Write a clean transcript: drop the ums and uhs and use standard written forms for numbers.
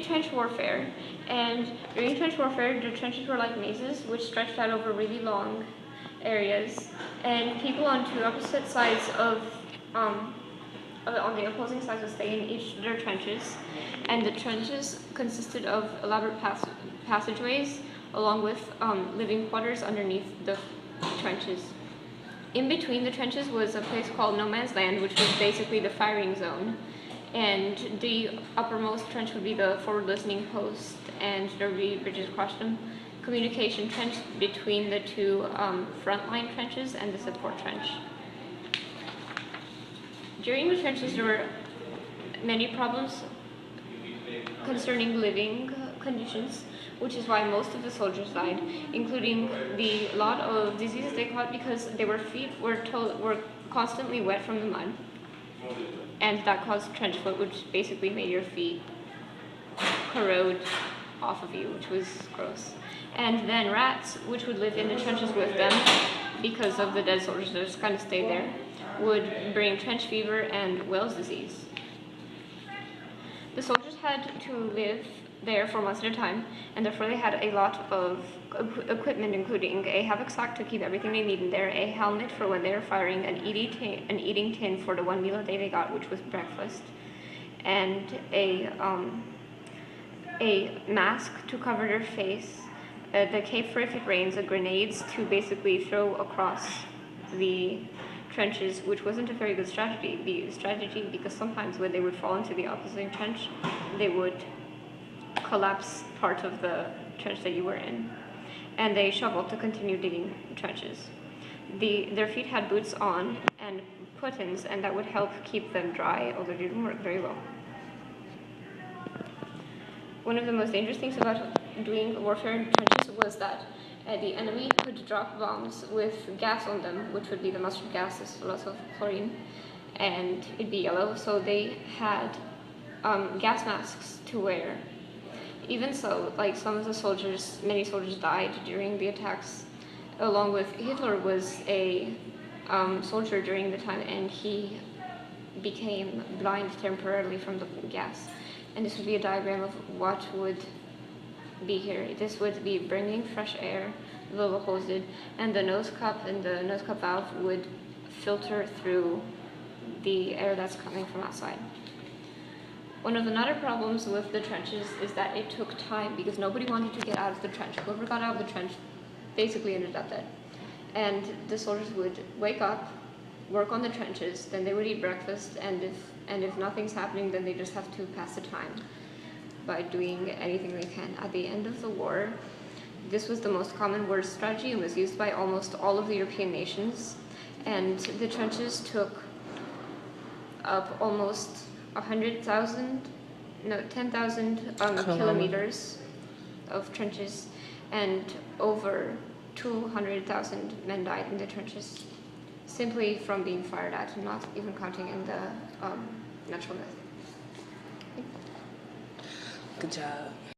trench warfare, and during trench warfare, the trenches were like mazes, which stretched out over really long areas, and people on two opposite sides on the opposing sides would stay in each of their trenches, and the trenches consisted of elaborate passageways, along with living quarters underneath the trenches. In between the trenches was a place called No Man's Land, which was basically the firing zone. And the uppermost trench would be the forward listening post, and there would be bridges across them. Communication trench between the two frontline trenches and the support trench. During the trenches, there were many problems concerning living conditions, which is why most of the soldiers died, including the lot of diseases they caught because their feet were constantly wet from the mud, and that caused trench foot, which basically made your feet corrode off of you, which was gross. And then rats, which would live in the trenches with them because of the dead soldiers that just kind of stayed there, would bring trench fever and Wales disease. The soldiers had to live there for months at a time, and therefore they had a lot of equipment, including a havoc sack to keep everything they need in there, a helmet for when they were firing, an eating tin for the one meal a day they got, which was breakfast, and a mask to cover their face, the cape for if it rains, grenades to basically throw across the trenches, which wasn't a very good strategy because sometimes when they would fall into the opposite trench, they would collapse part of the trench that you were in, and a shovel to continue digging trenches. Their feet had boots on and puttons, and that would help keep them dry, although it didn't work very well. One of the most dangerous things about doing warfare in trenches was that the enemy could drop bombs with gas on them, which would be the mustard gas, there's lots of chlorine, and it'd be yellow, so they had gas masks to wear. Even so, like many soldiers died during the attacks, along with Hitler was a soldier during the time, and he became blind temporarily from the gas. And this would be a diagram of what would be here. This would be bringing fresh air, the little holes did, and the nose cup and the nose cup valve would filter through the air that's coming from outside. One of the other problems with the trenches is that it took time because nobody wanted to get out of the trench. Whoever got out of the trench basically ended up dead. And the soldiers would wake up, work on the trenches, then they would eat breakfast, and if nothing's happening, then they just have to pass the time by doing anything they can. At the end of the war, this was the most common war strategy and was used by almost all of the European nations, and the trenches took up almost 10,000 kilometers of trenches, and over 200,000 men died in the trenches simply from being fired at, not even counting in the natural death. Good job.